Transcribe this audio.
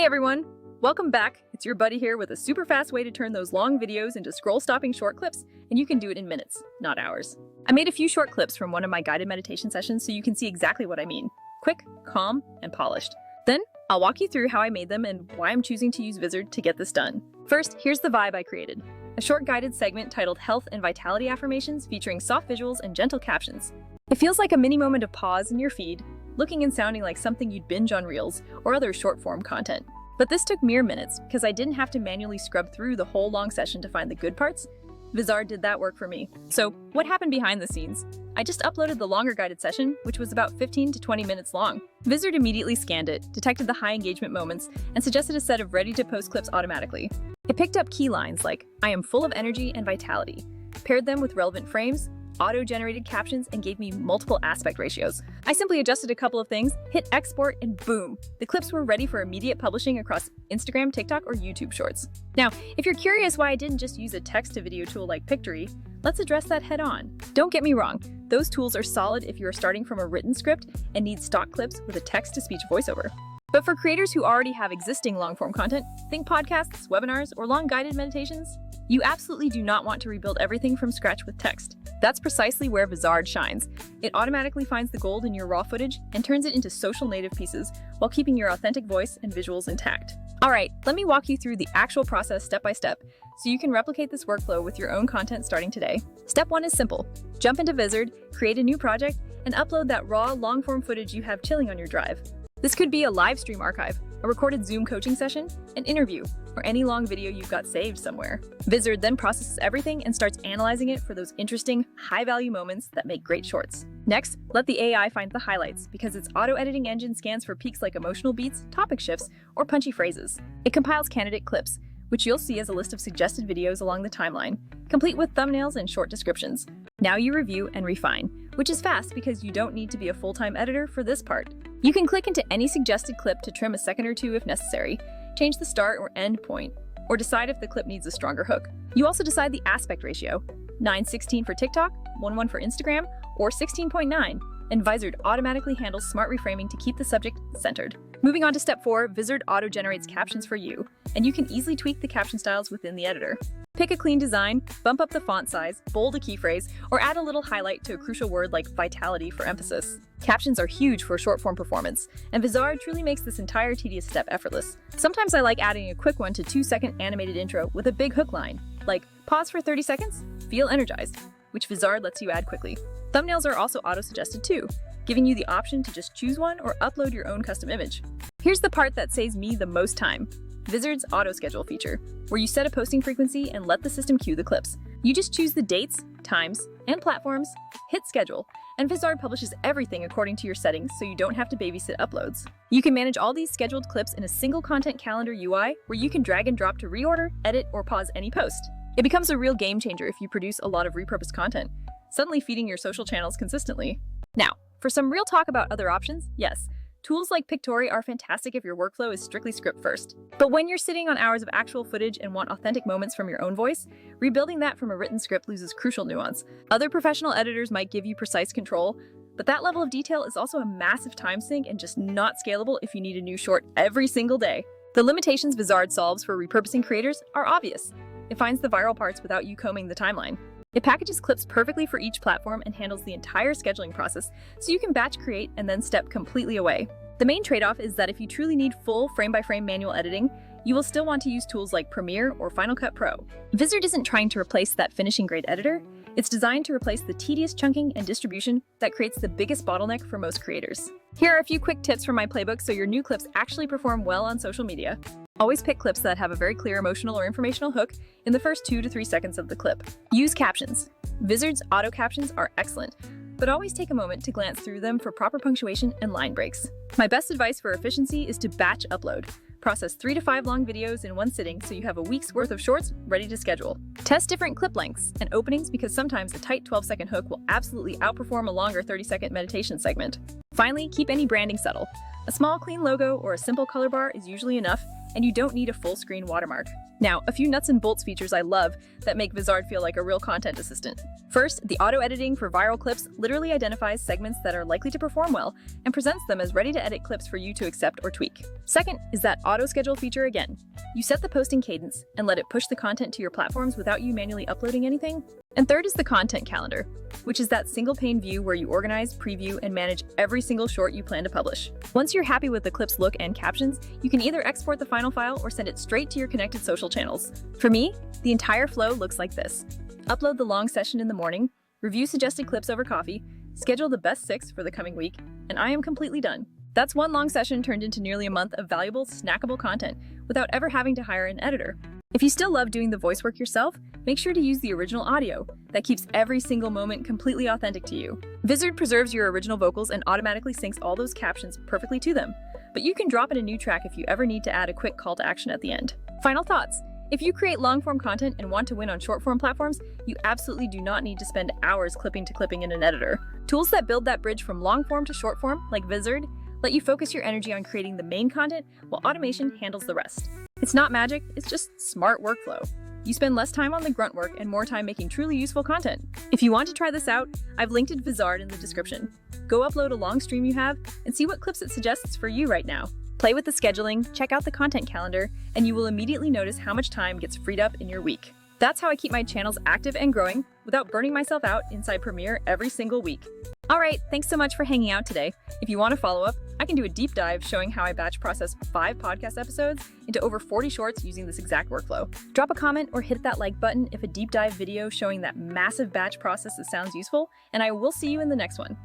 everyone! Welcome back. It's your buddy here with a super fast way to turn those long videos into scroll-stopping short clips, and you can do it in minutes, not hours. I made a few short clips from one of my guided meditation sessions so you can see exactly what I mean. Quick, calm, and polished. Then, I'll walk you through how I made them and why I'm choosing to use Vizard to get this done. First, here's the vibe I created. A short guided segment titled Health and Vitality Affirmations featuring soft visuals and gentle captions. It feels like a mini moment of pause in your feed, looking and sounding like something you'd binge on Reels or other short-form content. But this took mere minutes because I didn't have to manually scrub through the whole long session to find the good parts. Vizard did that work for me. So, what happened behind the scenes? I just uploaded the longer guided session, which was about 15 to 20 minutes long. Vizard immediately scanned it, detected the high engagement moments, and suggested a set of ready-to-post clips automatically. It picked up key lines like, "I am full of energy and vitality," paired them with relevant frames, auto-generated captions, and gave me multiple aspect ratios. I simply adjusted a couple of things, hit export, and boom! The clips were ready for immediate publishing across Instagram, TikTok, or YouTube Shorts. Now, if you're curious why I didn't just use a text-to-video tool like Pictory, let's address that head-on. Don't get me wrong, those tools are solid if you are starting from a written script and need stock clips with a text-to-speech voiceover. But for creators who already have existing long-form content, think podcasts, webinars, or long guided meditations, you absolutely do not want to rebuild everything from scratch with text. That's precisely where Vizard shines. It automatically finds the gold in your raw footage and turns it into social native pieces while keeping your authentic voice and visuals intact. All right, let me walk you through the actual process step by step so you can replicate this workflow with your own content starting today. Step 1 is simple. Jump into Vizard, create a new project, and upload that raw, long-form footage you have chilling on your drive. This could be a live stream archive, a recorded Zoom coaching session, an interview, or any long video you've got saved somewhere. Vizard then processes everything and starts analyzing it for those interesting, high-value moments that make great shorts. Next, let the AI find the highlights because its auto-editing engine scans for peaks like emotional beats, topic shifts, or punchy phrases. It compiles candidate clips, which you'll see as a list of suggested videos along the timeline, complete with thumbnails and short descriptions. Now you review and refine, which is fast because you don't need to be a full-time editor for this part. You can click into any suggested clip to trim a second or two if necessary, change the start or end point, or decide if the clip needs a stronger hook. You also decide the aspect ratio, 9:16 for TikTok, 1:1 for Instagram, or 16:9, and Vizard automatically handles smart reframing to keep the subject centered. Moving on to step 4, Vizard auto-generates captions for you, and you can easily tweak the caption styles within the editor. Pick a clean design, bump up the font size, bold a key phrase, or add a little highlight to a crucial word like vitality for emphasis. Captions are huge for short-form performance, and Vizard truly makes this entire tedious step effortless. Sometimes I like adding a quick 1 to 2 second animated intro with a big hook line, like pause for 30 seconds, feel energized, which Vizard lets you add quickly. Thumbnails are also auto-suggested too, giving you the option to just choose one or upload your own custom image. Here's the part that saves me the most time. Vizard's auto-schedule feature, where you set a posting frequency and let the system queue the clips. You just choose the dates, times, and platforms, hit schedule, and Vizard publishes everything according to your settings so you don't have to babysit uploads. You can manage all these scheduled clips in a single content calendar UI where you can drag and drop to reorder, edit, or pause any post. It becomes a real game changer if you produce a lot of repurposed content, suddenly feeding your social channels consistently. Now, for some real talk about other options, yes, tools like Pictory are fantastic if your workflow is strictly script first. But when you're sitting on hours of actual footage and want authentic moments from your own voice, rebuilding that from a written script loses crucial nuance. Other professional editors might give you precise control, but that level of detail is also a massive time sink and just not scalable if you need a new short every single day. The limitations Vizard solves for repurposing creators are obvious. It finds the viral parts without you combing the timeline. It packages clips perfectly for each platform and handles the entire scheduling process, so you can batch create and then step completely away. The main trade-off is that if you truly need full frame-by-frame manual editing, you will still want to use tools like Premiere or Final Cut Pro. Vizard isn't trying to replace that finishing-grade editor. It's designed to replace the tedious chunking and distribution that creates the biggest bottleneck for most creators. Here are a few quick tips from my playbook so your new clips actually perform well on social media. Always pick clips that have a very clear emotional or informational hook in the first 2 to 3 seconds of the clip. Use captions. Vizard's auto captions are excellent, but always take a moment to glance through them for proper punctuation and line breaks. My best advice for efficiency is to batch upload. Process 3 to 5 long videos in one sitting so you have a week's worth of shorts ready to schedule. Test different clip lengths and openings because sometimes a tight 12-second hook will absolutely outperform a longer 30-second meditation segment. Finally, keep any branding subtle. A small, clean logo or a simple color bar is usually enough, and you don't need a full screen watermark. Now, a few nuts and bolts features I love that make Vizard feel like a real content assistant. First, the auto-editing for viral clips literally identifies segments that are likely to perform well and presents them as ready-to-edit clips for you to accept or tweak. Second is that auto-schedule feature again. You set the posting cadence and let it push the content to your platforms without you manually uploading anything. And third is the content calendar, which is that single-pane view where you organize, preview, and manage every single short you plan to publish. Once you're happy with the clip's look and captions, you can either export the final file or send it straight to your connected social channels. For me, the entire flow looks like this. Upload the long session in the morning, review suggested clips over coffee, schedule the best 6 for the coming week, and I am completely done. That's one long session turned into nearly a month of valuable, snackable content without ever having to hire an editor. If you still love doing the voice work yourself, make sure to use the original audio. That keeps every single moment completely authentic to you. Vizard preserves your original vocals and automatically syncs all those captions perfectly to them, but you can drop in a new track if you ever need to add a quick call to action at the end. Final thoughts. If you create long-form content and want to win on short-form platforms, you absolutely do not need to spend hours clipping to clipping in an editor. Tools that build that bridge from long-form to short-form, like Vizard, let you focus your energy on creating the main content while automation handles the rest. It's not magic, it's just smart workflow. You spend less time on the grunt work and more time making truly useful content. If you want to try this out, I've linked to Vizard in the description. Go upload a long stream you have and see what clips it suggests for you right now. Play with the scheduling, check out the content calendar, and you will immediately notice how much time gets freed up in your week. That's how I keep my channels active and growing without burning myself out inside Premiere every single week. All right, thanks so much for hanging out today. If you want to follow up, I can do a deep dive showing how I batch process 5 podcast episodes into over 40 shorts using this exact workflow. Drop a comment or hit that like button if a deep dive video showing that massive batch process sounds useful, and I will see you in the next one.